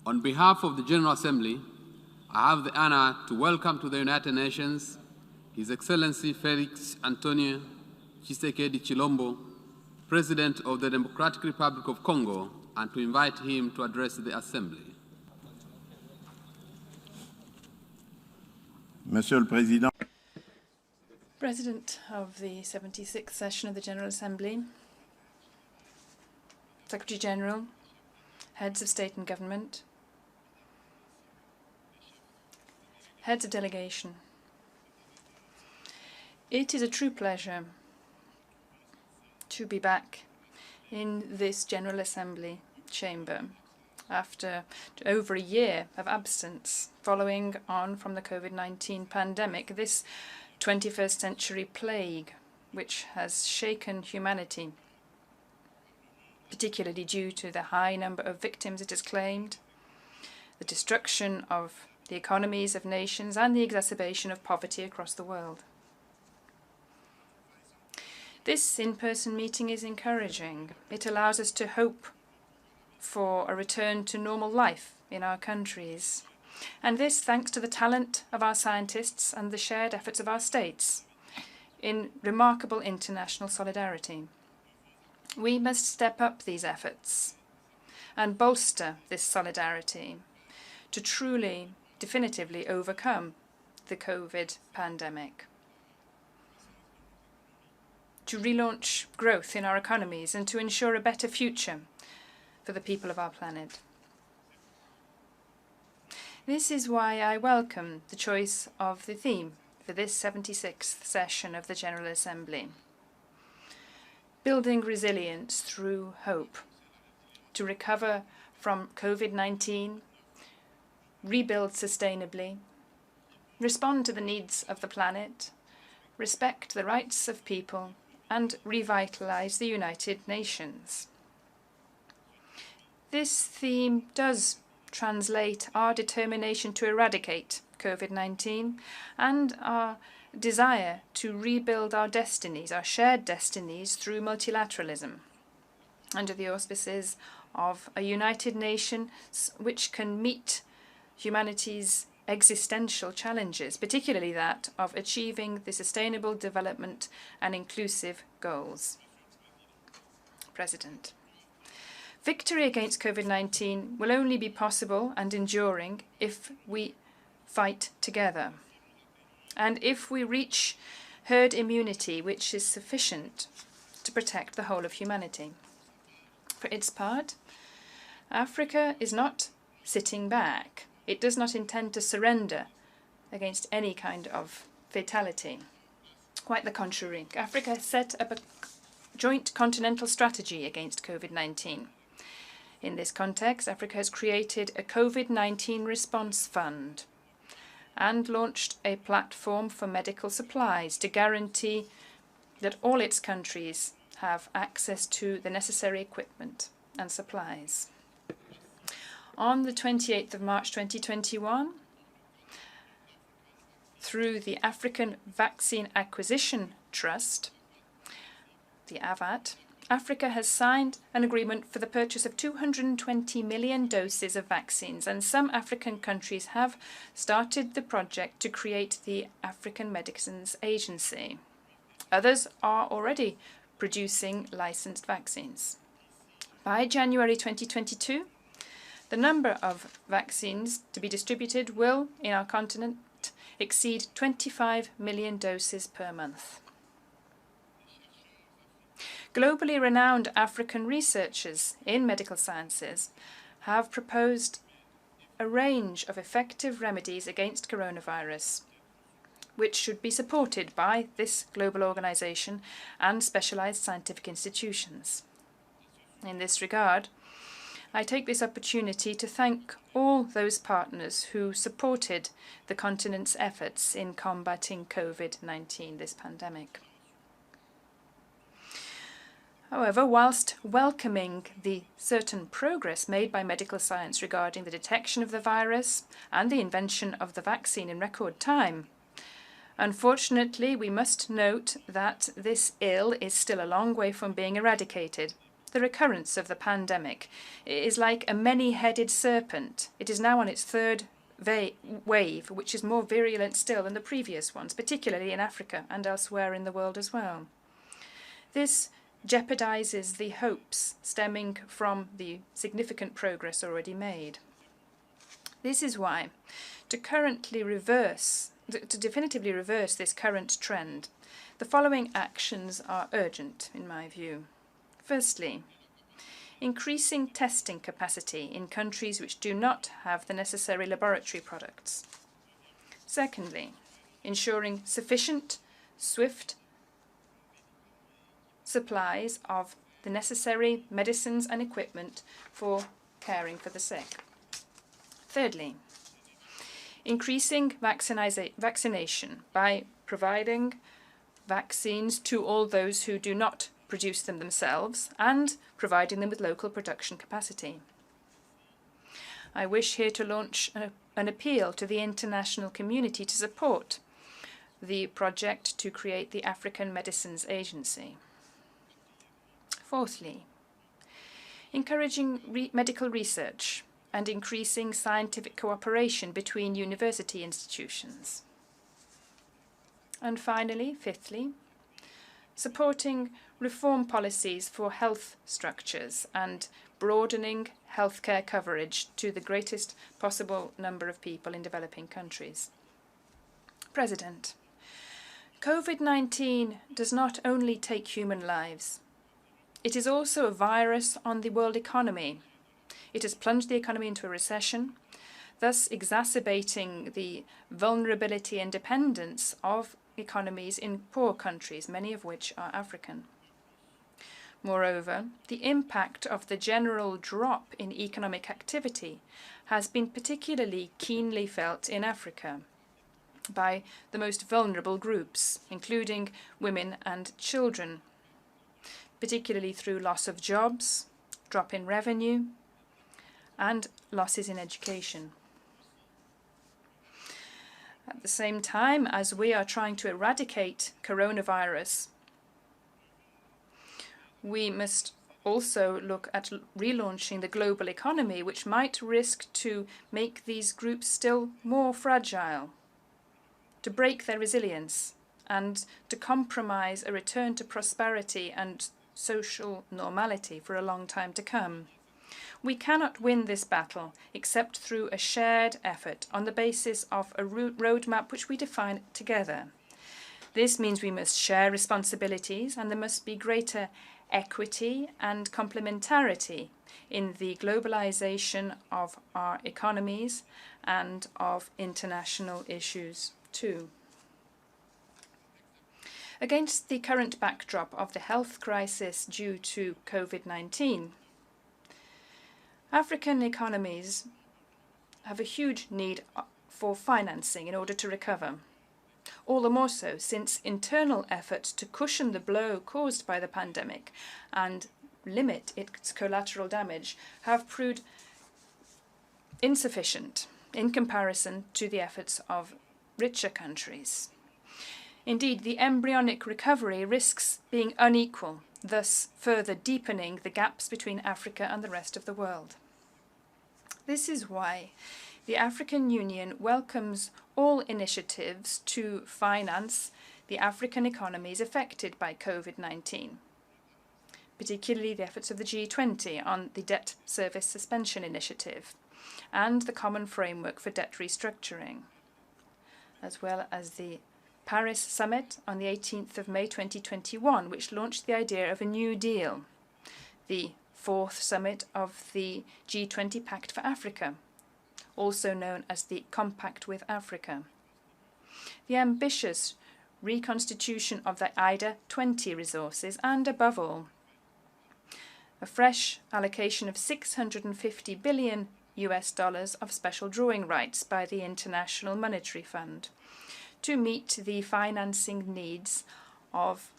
On behalf of the General Assembly, I have the honor to welcome to the United Nations His Excellency Felix Antonio Tshisekedi Chilombo, President of the Democratic Republic of Congo, and to invite him to address the Assembly. Monsieur le Président. President of the 76th session of the General Assembly, Secretary General, heads of state and government, heads of delegation. It is a true pleasure to be back in this General Assembly chamber after over a year of absence following on from the COVID-19 pandemic, this 21st century plague which has shaken humanity, particularly due to the high number of victims it has claimed, the destruction of the economies of nations, and the exacerbation of poverty across the world. This in-person meeting is encouraging. It allows us to hope for a return to normal life in our countries. And this thanks to the talent of our scientists and the shared efforts of our states in remarkable international solidarity. We must step up these efforts and bolster this solidarity to truly, definitively overcome the COVID pandemic, to relaunch growth in our economies and to ensure a better future for the people of our planet. This is why I welcome the choice of the theme for this 76th session of the General Assembly: building resilience through hope, to recover from COVID-19, rebuild sustainably, respond to the needs of the planet, respect the rights of people, and revitalize the United Nations. This theme does translate our determination to eradicate COVID-19 and our desire to rebuild our destinies, our shared destinies, through multilateralism, under the auspices of a United Nations which can meet humanity's existential challenges, particularly that of achieving the sustainable development and inclusive goals. President, victory against COVID-19 will only be possible and enduring if we fight together, and if we reach herd immunity which is sufficient to protect the whole of humanity. For its part, Africa is not sitting back. It does not intend to surrender against any kind of fatality. Quite the contrary. Africa has set up a joint continental strategy against COVID-19. In this context, Africa has created a COVID-19 response fund and launched a platform for medical supplies to guarantee that all its countries have access to the necessary equipment and supplies. On the 28th of March 2021, through the African Vaccine Acquisition Trust, the AVAT, Africa has signed an agreement for the purchase of 220 million doses of vaccines, and some African countries have started the project to create the African Medicines Agency. Others are already producing licensed vaccines. By January 2022, the number of vaccines to be distributed will, in our continent, exceed 25 million doses per month. Globally renowned African researchers in medical sciences have proposed a range of effective remedies against coronavirus, which should be supported by this global organization and specialized scientific institutions. In this regard, I take this opportunity to thank all those partners who supported the continent's efforts in combating COVID-19, this pandemic. However, whilst welcoming the certain progress made by medical science regarding the detection of the virus and the invention of the vaccine in record time, unfortunately we must note that this ill is still a long way from being eradicated, The recurrence of the pandemic is like a many-headed serpent. It is now on its third wave, which is more virulent still than the previous ones, particularly in Africa and elsewhere in the world as well. This jeopardizes the hopes stemming from the significant progress already made. This is why, to definitively reverse this current trend, the following actions are urgent, in my view. Firstly, increasing testing capacity in countries which do not have the necessary laboratory products. Secondly, ensuring sufficient, swift supplies of the necessary medicines and equipment for caring for the sick. Thirdly, increasing vaccination by providing vaccines to all those who do not produce them themselves and providing them with local production capacity. I wish here to launch an appeal to the international community to support the project to create the African Medicines Agency. Fourthly, encouraging medical research and increasing scientific cooperation between university institutions. And finally, fifthly, supporting reform policies for health structures and broadening healthcare coverage to the greatest possible number of people in developing countries. President, COVID-19 does not only take human lives. It is also a virus on the world economy. It has plunged the economy into a recession, thus exacerbating the vulnerability and dependence of economies in poor countries, many of which are African. Moreover, the impact of the general drop in economic activity has been particularly keenly felt in Africa by the most vulnerable groups, including women and children, particularly through loss of jobs, drop in revenue, and losses in education. At the same time as we are trying to eradicate coronavirus, we must also look at relaunching the global economy, which might risk to make these groups still more fragile, to break their resilience, and to compromise a return to prosperity and social normality for a long time to come. We cannot win this battle except through a shared effort on the basis of a roadmap which we define together. This means we must share responsibilities and there must be greater equity and complementarity in the globalization of our economies and of international issues too. Against the current backdrop of the health crisis due to COVID-19, African economies have a huge need for financing in order to recover. All the more so since internal efforts to cushion the blow caused by the pandemic and limit its collateral damage have proved insufficient in comparison to the efforts of richer countries. Indeed, the embryonic recovery risks being unequal, thus further deepening the gaps between Africa and the rest of the world. This is why the African Union welcomes all initiatives to finance the African economies affected by COVID-19, particularly the efforts of the G20 on the Debt Service Suspension Initiative and the Common Framework for Debt Restructuring, as well as the Paris Summit on the 18th of May 2021, which launched the idea of a New Deal, the fourth summit of the G20 Pact for Africa, also known as the Compact with Africa, the ambitious reconstitution of the IDA 20 resources, and above all, a fresh allocation of $650 billion of special drawing rights by the International Monetary Fund to meet the financing needs of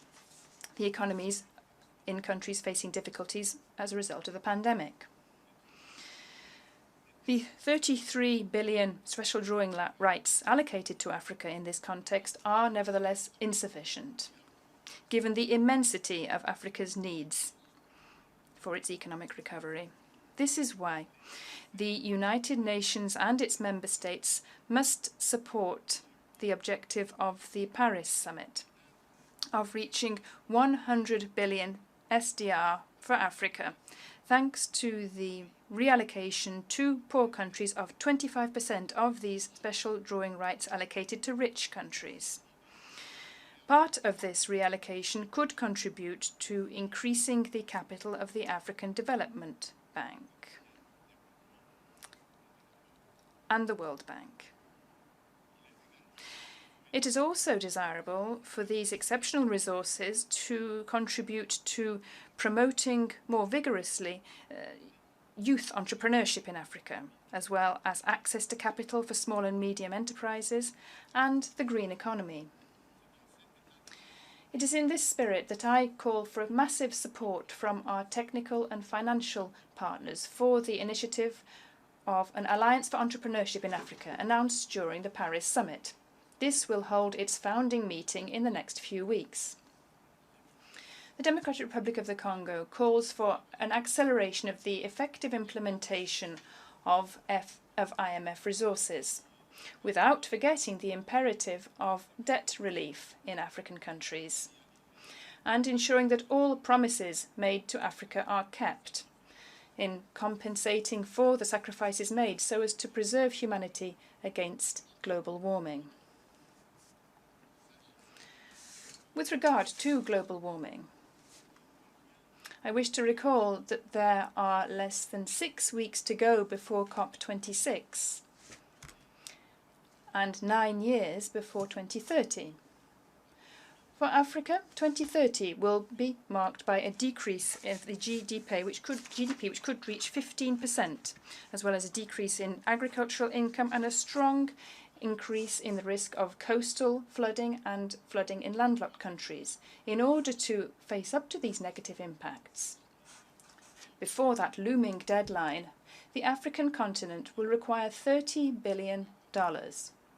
the economies in countries facing difficulties as a result of the pandemic. The 33 billion special drawing rights allocated to Africa in this context are nevertheless insufficient, given the immensity of Africa's needs for its economic recovery. This is why the United Nations and its member states must support the objective of the Paris Summit of reaching 100 billion SDR for Africa, thanks to the reallocation to poor countries of 25% of these special drawing rights allocated to rich countries. Part of this reallocation could contribute to increasing the capital of the African Development Bank and the World Bank. It is also desirable for these exceptional resources to contribute to promoting more vigorously youth entrepreneurship in Africa, as well as access to capital for small and medium enterprises and the green economy. It is in this spirit that I call for massive support from our technical and financial partners for the initiative of an Alliance for Entrepreneurship in Africa announced during the Paris Summit. This will hold its founding meeting in the next few weeks. The Democratic Republic of the Congo calls for an acceleration of the effective implementation of IMF resources, without forgetting the imperative of debt relief in African countries, and ensuring that all promises made to Africa are kept, in compensating for the sacrifices made so as to preserve humanity against global warming. With regard to global warming, I wish to recall that there are less than 6 weeks to go before COP26 and 9 years before 2030. For Africa, 2030 will be marked by a decrease of the GDP, which could reach 15%, as well as a decrease in agricultural income and a strong increase in the risk of coastal flooding and flooding in landlocked countries. In order to face up to these negative impacts, before that looming deadline, the African continent will require $30 billion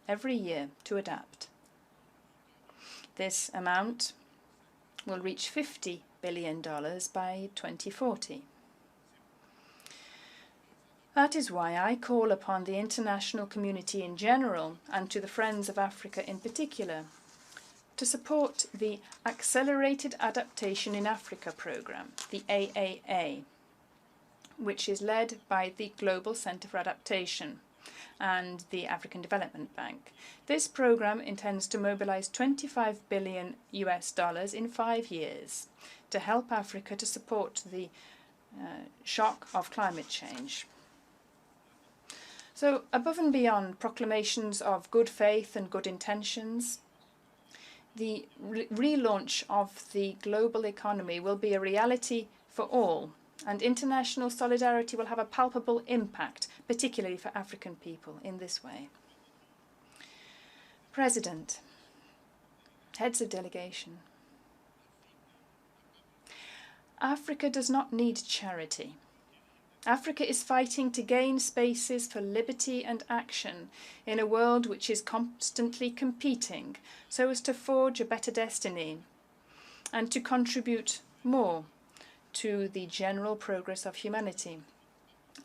every year to adapt. This amount will reach $50 billion by 2040. That is why I call upon the international community in general, and to the Friends of Africa in particular, to support the Accelerated Adaptation in Africa programme, the AAA, which is led by the Global Centre for Adaptation and the African Development Bank. This programme intends to mobilise $25 billion in 5 years to help Africa to support the shock of climate change. So, above and beyond proclamations of good faith and good intentions, the relaunch of the global economy will be a reality for all, and international solidarity will have a palpable impact, particularly for African people, in this way. President, heads of delegation, Africa does not need charity. Africa is fighting to gain spaces for liberty and action in a world which is constantly competing so as to forge a better destiny and to contribute more to the general progress of humanity.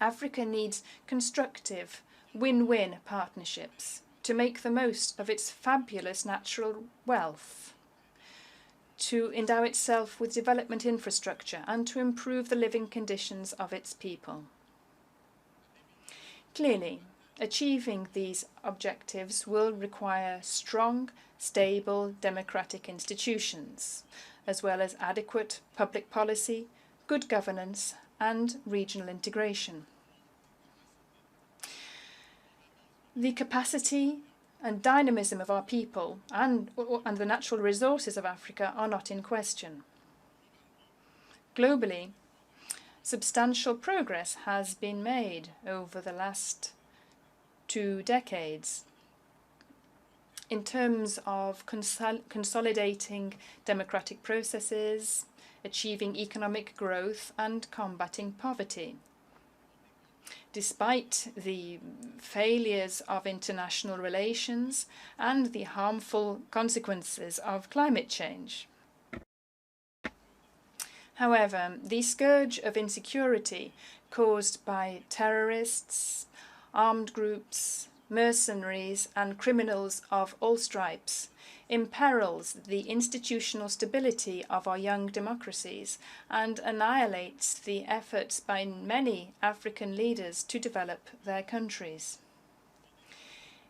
Africa needs constructive, win-win partnerships to make the most of its fabulous natural wealth, to endow itself with development infrastructure and to improve the living conditions of its people. Clearly, achieving these objectives will require strong, stable democratic institutions, as well as adequate public policy, good governance and regional integration. The capacity and dynamism of our people and the natural resources of Africa are not in question. Globally, substantial progress has been made over the last 2 decades in terms of consolidating democratic processes, achieving economic growth and combating poverty. Despite the failures of international relations and the harmful consequences of climate change. However, the scourge of insecurity caused by terrorists, armed groups, mercenaries and criminals of all stripes imperils the institutional stability of our young democracies and annihilates the efforts by many African leaders to develop their countries.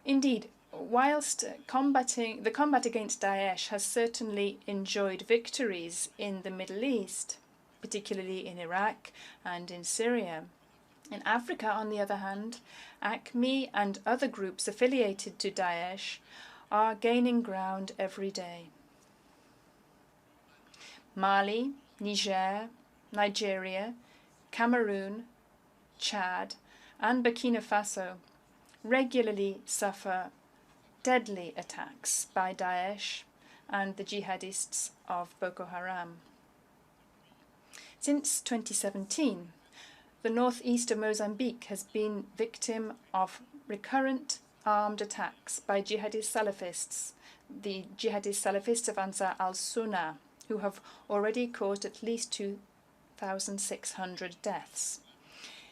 Indeed, whilst the combat against Daesh has certainly enjoyed victories in the Middle East, particularly in Iraq and in Syria, in Africa, on the other hand, ACME and other groups affiliated to Daesh are gaining ground every day. Mali, Niger, Nigeria, Cameroon, Chad, and Burkina Faso regularly suffer deadly attacks by Daesh and the jihadists of Boko Haram. Since 2017, the northeast of Mozambique has been victim of recurrent armed attacks by jihadist Salafists, the jihadist Salafists of Ansar al-Sunnah, who have already caused at least 2,600 deaths.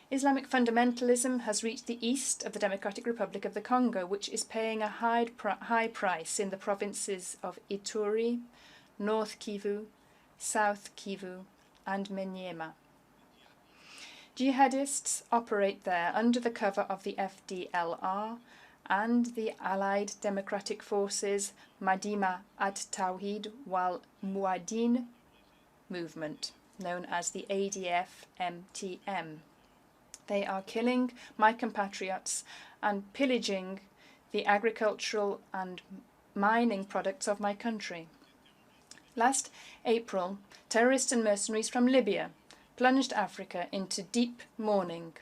Islamic fundamentalism has reached the east of the Democratic Republic of the Congo, which is paying a high price in the provinces of Ituri, North Kivu, South Kivu, and Maniema. Jihadists operate there under the cover of the FDLR and the allied democratic forces Madima at-Tawhid wal Muadin movement, known as the ADF-MTM. They are killing my compatriots and pillaging the agricultural and mining products of my country. Last April, terrorists and mercenaries from Libya plunged Africa into deep mourning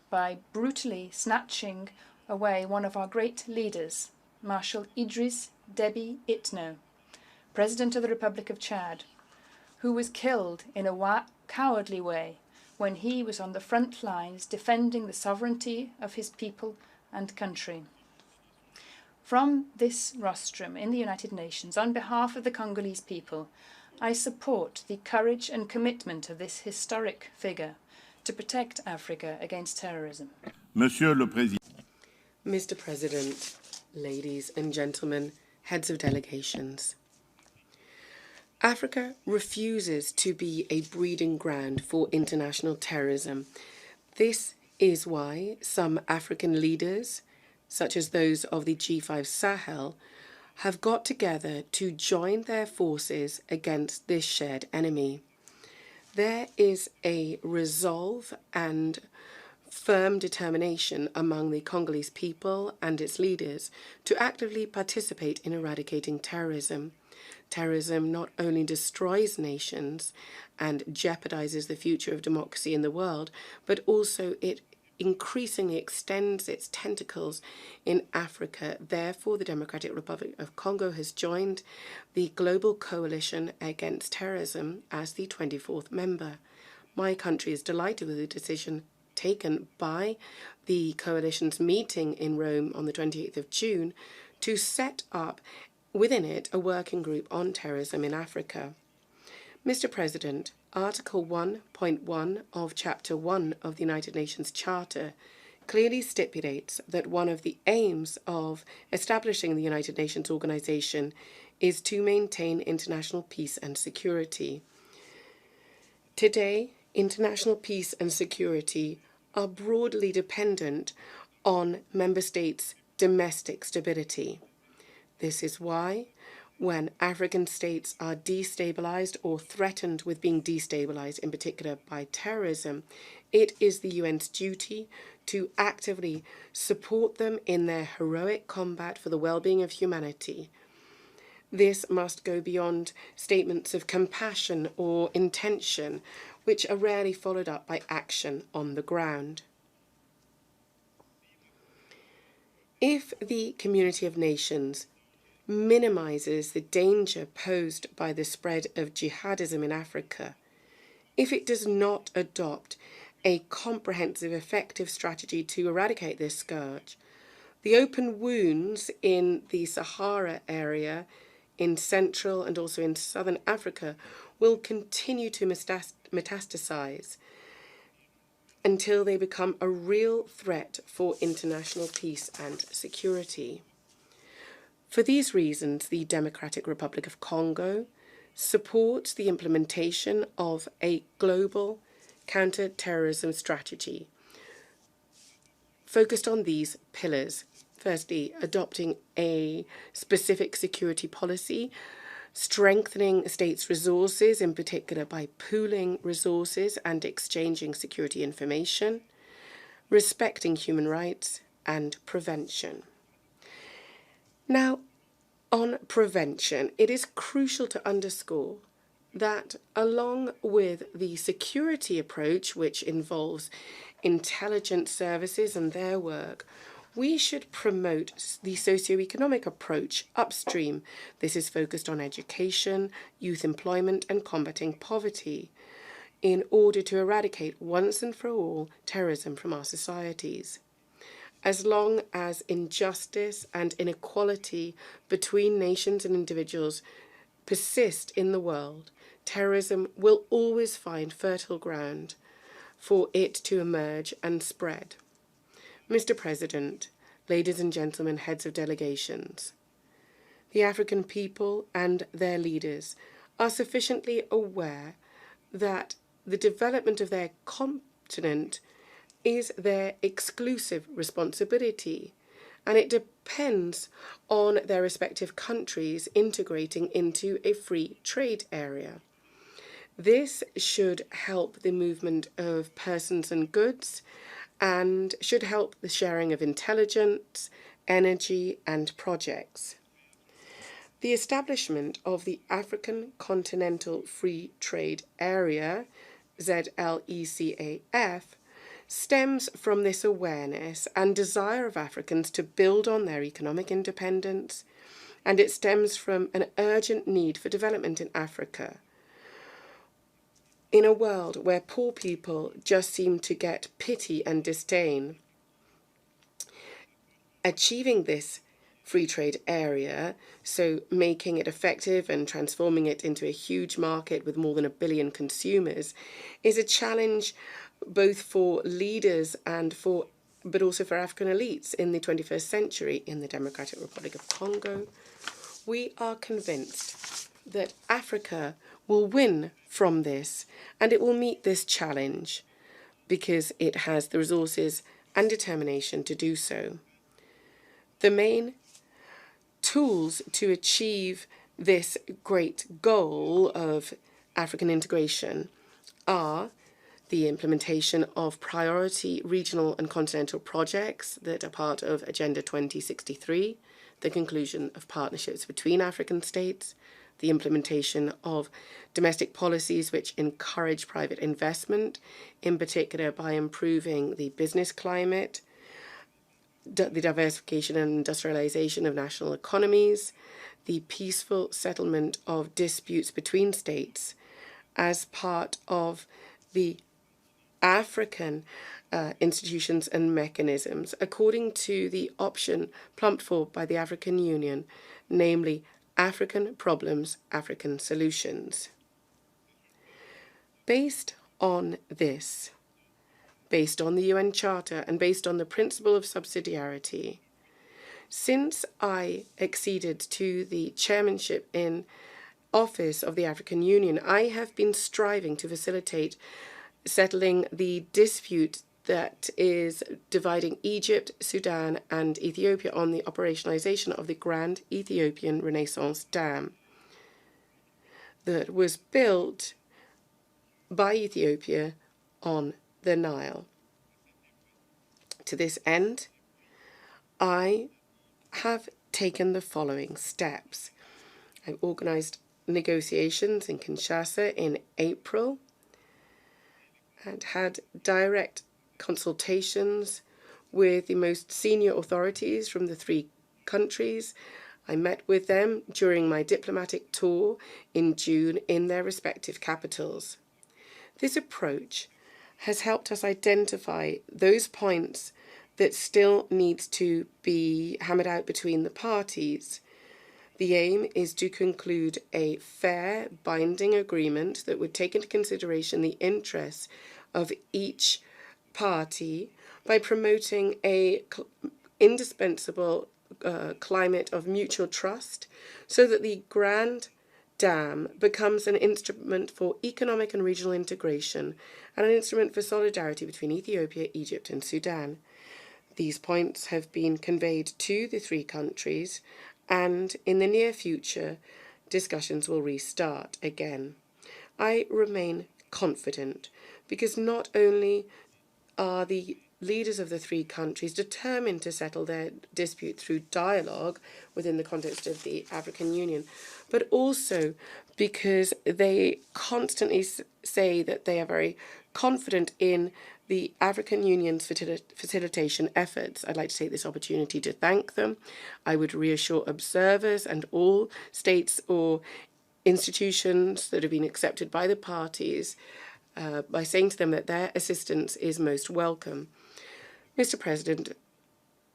by brutally snatching away one of our great leaders, Marshal Idriss Déby Itno, President of the Republic of Chad, who was killed in a cowardly way when he was on the front lines defending the sovereignty of his people and country. From this rostrum in the United Nations, on behalf of the Congolese people, I support the courage and commitment of this historic figure to protect Africa against terrorism. Monsieur le Président. Mr. President, ladies and gentlemen, heads of delegations. Africa refuses to be a breeding ground for international terrorism. This is why some African leaders, such as those of the G5 Sahel, have got together to join their forces against this shared enemy. There is a resolve and firm determination among the Congolese people and its leaders to actively participate in eradicating terrorism. Terrorism not only destroys nations and jeopardizes the future of democracy in the world, but also it increasingly extends its tentacles in Africa. Therefore, the Democratic Republic of Congo has joined the Global Coalition Against Terrorism as the 24th member. My country is delighted with the decision taken by the coalition's meeting in Rome on the 28th of June to set up within it a working group on terrorism in Africa. Mr. President, Article 1.1 of Chapter 1 of the United Nations Charter clearly stipulates that one of the aims of establishing the United Nations organization is to maintain international peace and security. Today, international peace and security are broadly dependent on member states' domestic stability. This is why, when African states are destabilized or threatened with being destabilized, in particular by terrorism, it is the UN's duty to actively support them in their heroic combat for the well-being of humanity. This must go beyond statements of compassion or intention, which are rarely followed up by action on the ground. If the community of nations minimizes the danger posed by the spread of jihadism in Africa, if it does not adopt a comprehensive, effective strategy to eradicate this scourge, the open wounds in the Sahara area, in Central and also in Southern Africa, will continue to metastasize until they become a real threat for international peace and security. For these reasons, the Democratic Republic of Congo supports the implementation of a global counter-terrorism strategy focused on these pillars. Firstly, adopting a specific security policy, strengthening states' resources, in particular by pooling resources and exchanging security information, respecting human rights, and prevention. Now, on prevention, it is crucial to underscore that along with the security approach, which involves intelligence services and their work, we should promote the socio-economic approach upstream. This is focused on education, youth employment, and combating poverty in order to eradicate once and for all terrorism from our societies. As long as injustice and inequality between nations and individuals persist in the world, terrorism will always find fertile ground for it to emerge and spread. Mr. President, ladies and gentlemen, heads of delegations, the African people and their leaders are sufficiently aware that the development of their continent is their exclusive responsibility, and it depends on their respective countries integrating into a free trade area. This should help the movement of persons and goods and should help the sharing of intelligence, energy, and projects. The establishment of the African Continental Free Trade Area, ZLECAF, stems from this awareness and desire of Africans to build on their economic independence, and it stems from an urgent need for development in Africa. In a world where poor people just seem to get pity and disdain, achieving this free trade area, so making it effective and transforming it into a huge market with more than 1 billion consumers, is a challenge both for leaders but also for African elites in the 21st century. In the Democratic Republic of Congo, we are convinced that Africa will win from this, and it will meet this challenge because it has the resources and determination to do so. The main tools to achieve this great goal of African integration are the implementation of priority regional and continental projects that are part of Agenda 2063, the conclusion of partnerships between African states, the implementation of domestic policies which encourage private investment, in particular by improving the business climate, the diversification and industrialization of national economies, the peaceful settlement of disputes between states as part of the African institutions and mechanisms, according to the option plumped for by the African Union, namely African Problems, African Solutions. Based on this, based on the UN Charter and based on the principle of subsidiarity, since I acceded to the chairmanship in office of the African Union, I have been striving to facilitate settling the dispute that is dividing Egypt, Sudan, and Ethiopia on the operationalization of the Grand Ethiopian Renaissance Dam that was built by Ethiopia on the Nile. To this end, I have taken the following steps. I organized negotiations in Kinshasa in April and had direct consultations with the most senior authorities from the 3 countries. I met with them during my diplomatic tour in June in their respective capitals. This approach has helped us identify those points that still needs to be hammered out between the parties. The aim is to conclude a fair, binding agreement that would take into consideration the interests of each party by promoting a indispensable climate of mutual trust so that the Grand Dam becomes an instrument for economic and regional integration and an instrument for solidarity between Ethiopia, Egypt and Sudan. These points have been conveyed to the three countries, and in the near future, discussions will restart again. I remain confident because not only are the leaders of the three countries determined to settle their dispute through dialogue within the context of the African Union, but also because they constantly say that they are very confident in the African Union's facilitation efforts. I'd like to take this opportunity to thank them. I would reassure observers and all states or institutions that have been accepted by the parties by saying to them that their assistance is most welcome. Mr. President,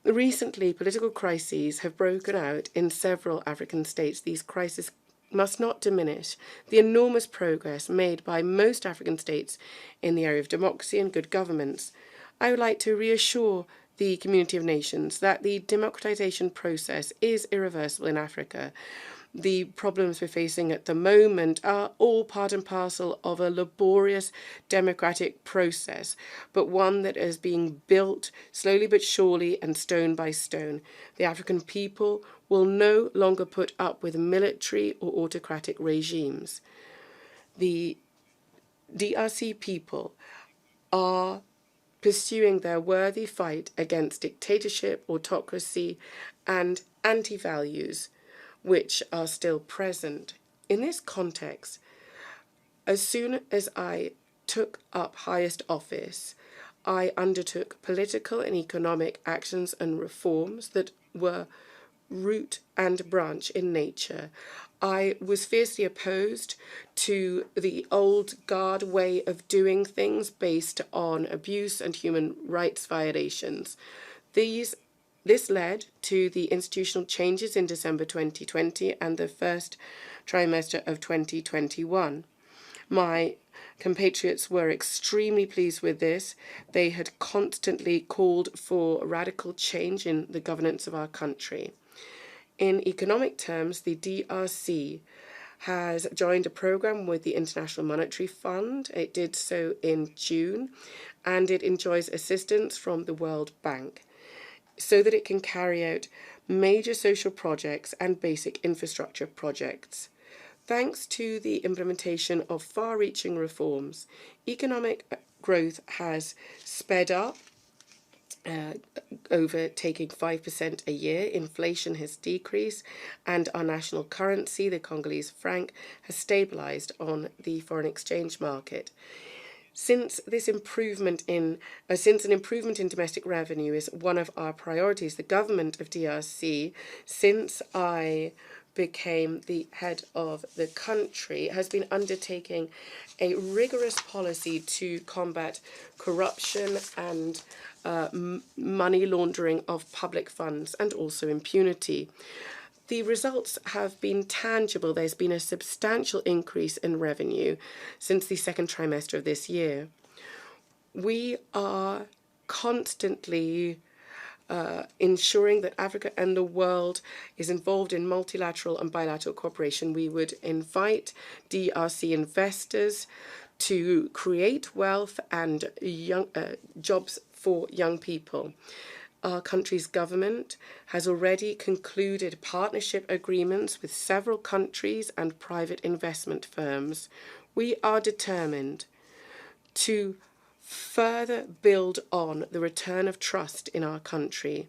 recently political crises have broken out in several African states. These crises must not diminish the enormous progress made by most African states in the area of democracy and good governance. I would like to reassure the community of nations that the democratization process is irreversible in Africa. The problems we're facing at the moment are all part and parcel of a laborious democratic process, but one that is being built slowly but surely and stone by stone. The African people will no longer put up with military or autocratic regimes. The DRC people are pursuing their worthy fight against dictatorship, autocracy, and anti-values which are still present. In this context, as soon as I took up highest office, I undertook political and economic actions and reforms that were root and branch in nature. I was fiercely opposed to the old guard way of doing things based on abuse and human rights violations. This led to the institutional changes in December 2020 and the first trimester of 2021. My compatriots were extremely pleased with this. They had constantly called for radical change in the governance of our country. In economic terms, the DRC has joined a program with the International Monetary Fund. It did so in June, and it enjoys assistance from the World Bank, so that it can carry out major social projects and basic infrastructure projects. Thanks to the implementation of far-reaching reforms, economic growth has sped up, overtaking 5% a year. Inflation has decreased, and our national currency, the Congolese franc, has stabilized on the foreign exchange market. Since an improvement in domestic revenue is one of our priorities, the government of DRC, since I became the head of the country, has been undertaking a rigorous policy to combat corruption and money laundering of public funds and also impunity. The results have been tangible. There's been a substantial increase in revenue since the second trimester of this year. We are constantly ensuring that Africa and the world is involved in multilateral and bilateral cooperation. We would invite DRC investors to create wealth and jobs for young people. Our country's government has already concluded partnership agreements with several countries and private investment firms. We are determined to further build on the return of trust in our country.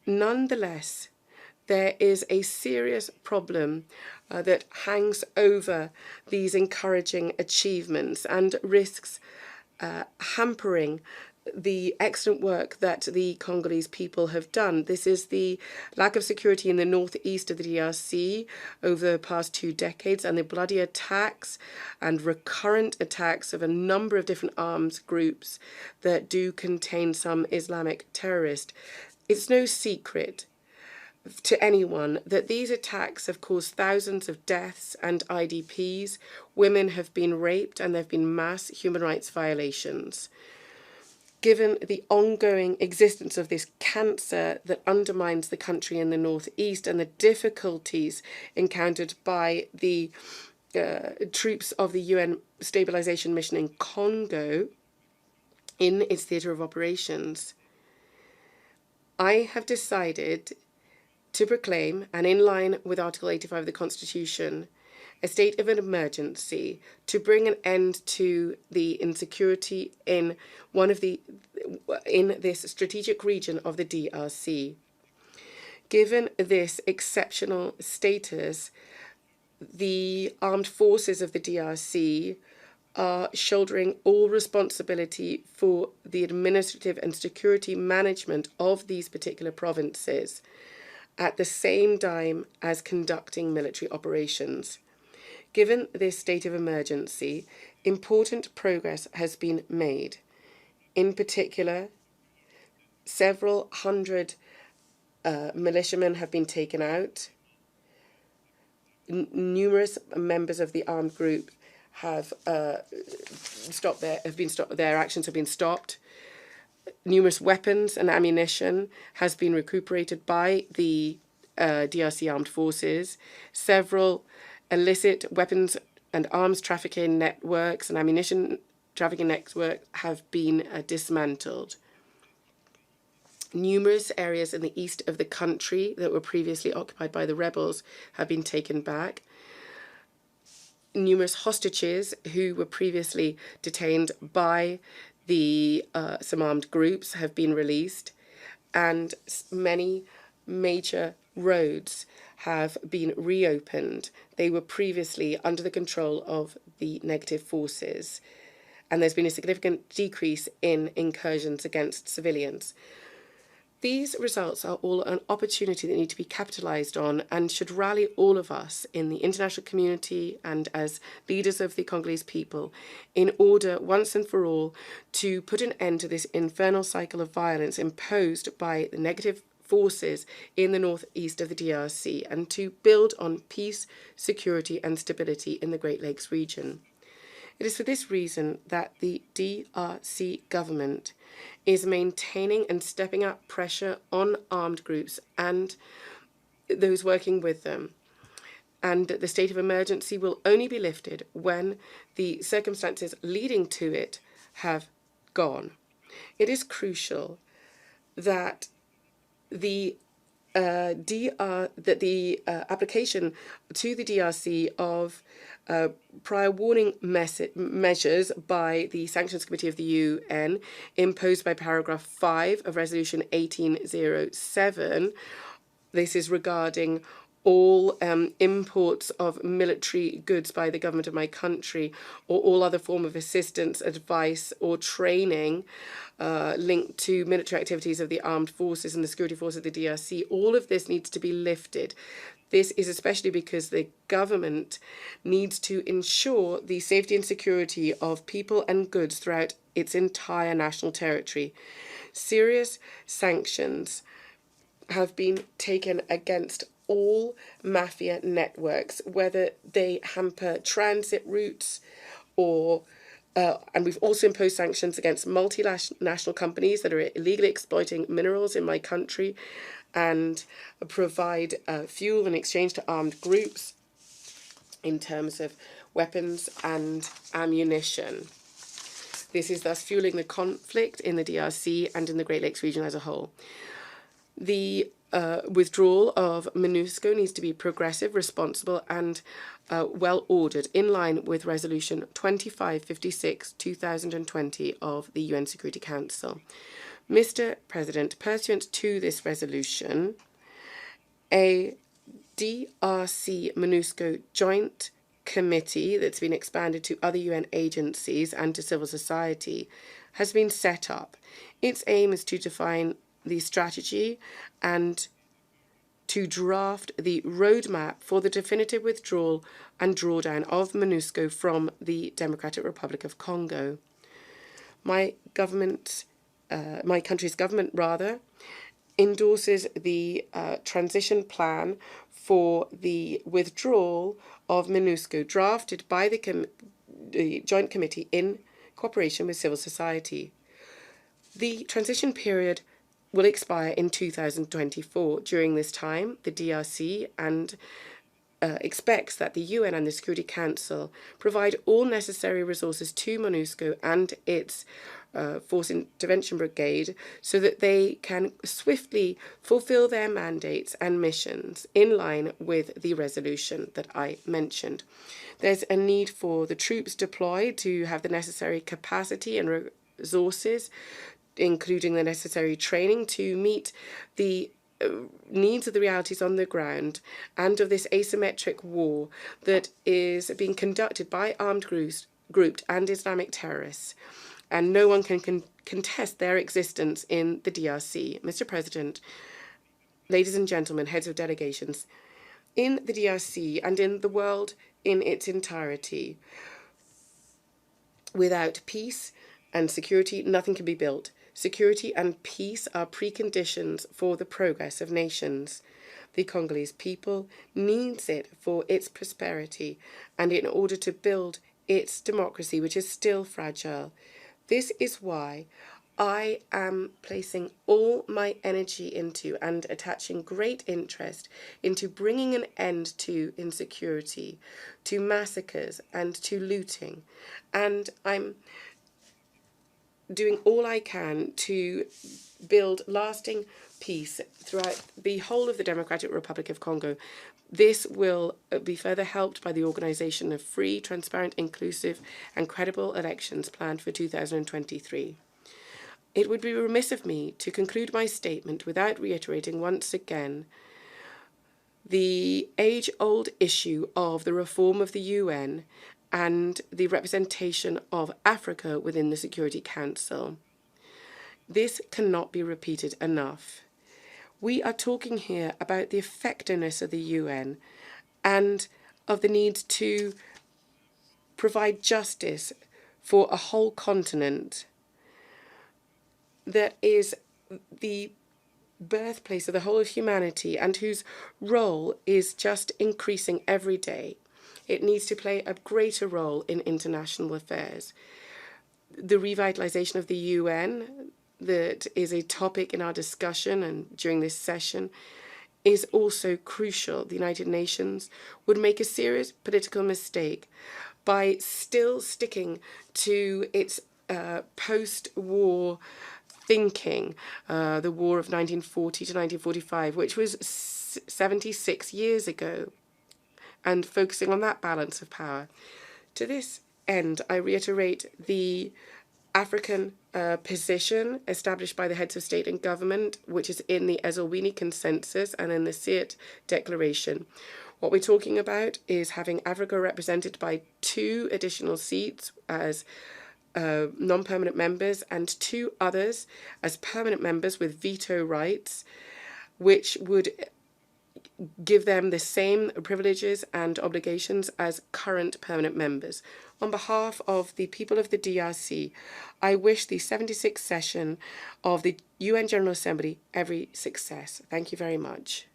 Nonetheless, there is a serious problem that hangs over these encouraging achievements and risks hampering the excellent work that the Congolese people have done. This is the lack of security in the northeast of the DRC over the past 2 decades, and the bloody attacks and recurrent attacks of a number of different arms groups that do contain some Islamic terrorists. It's no secret to anyone that these attacks have caused thousands of deaths and IDPs. Women have been raped and there have been mass human rights violations. Given the ongoing existence of this cancer that undermines the country in the northeast and the difficulties encountered by the troops of the UN stabilization mission in Congo in its theatre of operations, I have decided to proclaim, and in line with Article 85 of the Constitution, a state of an emergency to bring an end to the insecurity in this strategic region of the DRC. Given this exceptional status, the armed forces of the DRC are shouldering all responsibility for the administrative and security management of these particular provinces, at the same time as conducting military operations. Given this state of emergency, important progress has been made. In particular, several hundred militiamen have been taken out. Numerous members of the armed group have their actions have been stopped. Numerous weapons and ammunition has been recuperated by the DRC armed forces. Several illicit weapons and arms trafficking networks and ammunition trafficking networks have been dismantled. Numerous areas in the east of the country that were previously occupied by the rebels have been taken back. Numerous hostages who were previously detained by some armed groups have been released, and many major roads have been reopened. They were previously under the control of the negative forces, and there's been a significant decrease in incursions against civilians. These results are all an opportunity that need to be capitalised on and should rally all of us in the international community and as leaders of the Congolese people in order, once and for all, to put an end to this infernal cycle of violence imposed by the negative forces in the northeast of the DRC and to build on peace, security and stability in the Great Lakes region. It is for this reason that the DRC government is maintaining and stepping up pressure on armed groups and those working with them. And the state of emergency will only be lifted when the circumstances leading to it have gone. It is crucial that the application to the DRC of prior warning measures by the Sanctions Committee of the UN imposed by paragraph 5 of Resolution 1807. This is regarding all imports of military goods by the government of my country or all other form of assistance, advice or training linked to military activities of the armed forces and the security forces of the DRC. All of this needs to be lifted. This is especially because the government needs to ensure the safety and security of people and goods throughout its entire national territory. Serious sanctions have been taken against all mafia networks, whether they hamper transit routes or and we've also imposed sanctions against multinational companies that are illegally exploiting minerals in my country and provide fuel in exchange to armed groups in terms of weapons and ammunition. This is thus fueling the conflict in the DRC and in the Great Lakes region as a whole. The withdrawal of MONUSCO needs to be progressive, responsible and well ordered in line with Resolution 2556/2020 of the UN Security Council. Mr. President, pursuant to this resolution, a DRC MONUSCO joint committee that's been expanded to other UN agencies and to civil society has been set up. Its aim is to define the strategy and to draft the roadmap for the definitive withdrawal and drawdown of MONUSCO from the Democratic Republic of Congo. My country's government, endorses the transition plan for the withdrawal of MINUSCO, drafted by the Joint Committee in cooperation with civil society. The transition period will expire in 2024. During this time, the DRC expects that the UN and the Security Council provide all necessary resources to MONUSCO and its Force Intervention Brigade so that they can swiftly fulfill their mandates and missions in line with the resolution that I mentioned. There's a need for the troops deployed to have the necessary capacity and resources, including the necessary training to meet the needs of the realities on the ground and of this asymmetric war that is being conducted by armed groups and Islamic terrorists. And no one can contest their existence in the DRC. Mr. President, ladies and gentlemen, heads of delegations, in the DRC and in the world in its entirety, without peace and security, nothing can be built. Security and peace are preconditions for the progress of nations. The Congolese people needs it for its prosperity and in order to build its democracy, which is still fragile. This is why I am placing all my energy into and attaching great interest into bringing an end to insecurity, to massacres and to looting. And I'm doing all I can to build lasting peace throughout the whole of the Democratic Republic of Congo. This will be further helped by the organisation of free, transparent, inclusive and credible elections planned for 2023. It would be remiss of me to conclude my statement without reiterating once again the age-old issue of the reform of the UN and the representation of Africa within the Security Council. This cannot be repeated enough. We are talking here about the effectiveness of the UN and of the need to provide justice for a whole continent that is the birthplace of the whole of humanity and whose role is just increasing every day. It needs to play a greater role in international affairs. The revitalization of the UN, that is a topic in our discussion and during this session, is also crucial. The United Nations would make a serious political mistake by still sticking to its post-war thinking, the war of 1940 to 1945, which was 76 years ago, and focusing on that balance of power. To this end, I reiterate the African position established by the heads of state and government, which is in the Esselwini Consensus and in the C.Y.N. Declaration. What we're talking about is having Africa represented by 2 additional seats as non-permanent members and 2 others as permanent members with veto rights, which would give them the same privileges and obligations as current permanent members. On behalf of the people of the DRC, I wish the 76th session of the UN General Assembly every success. Thank you very much.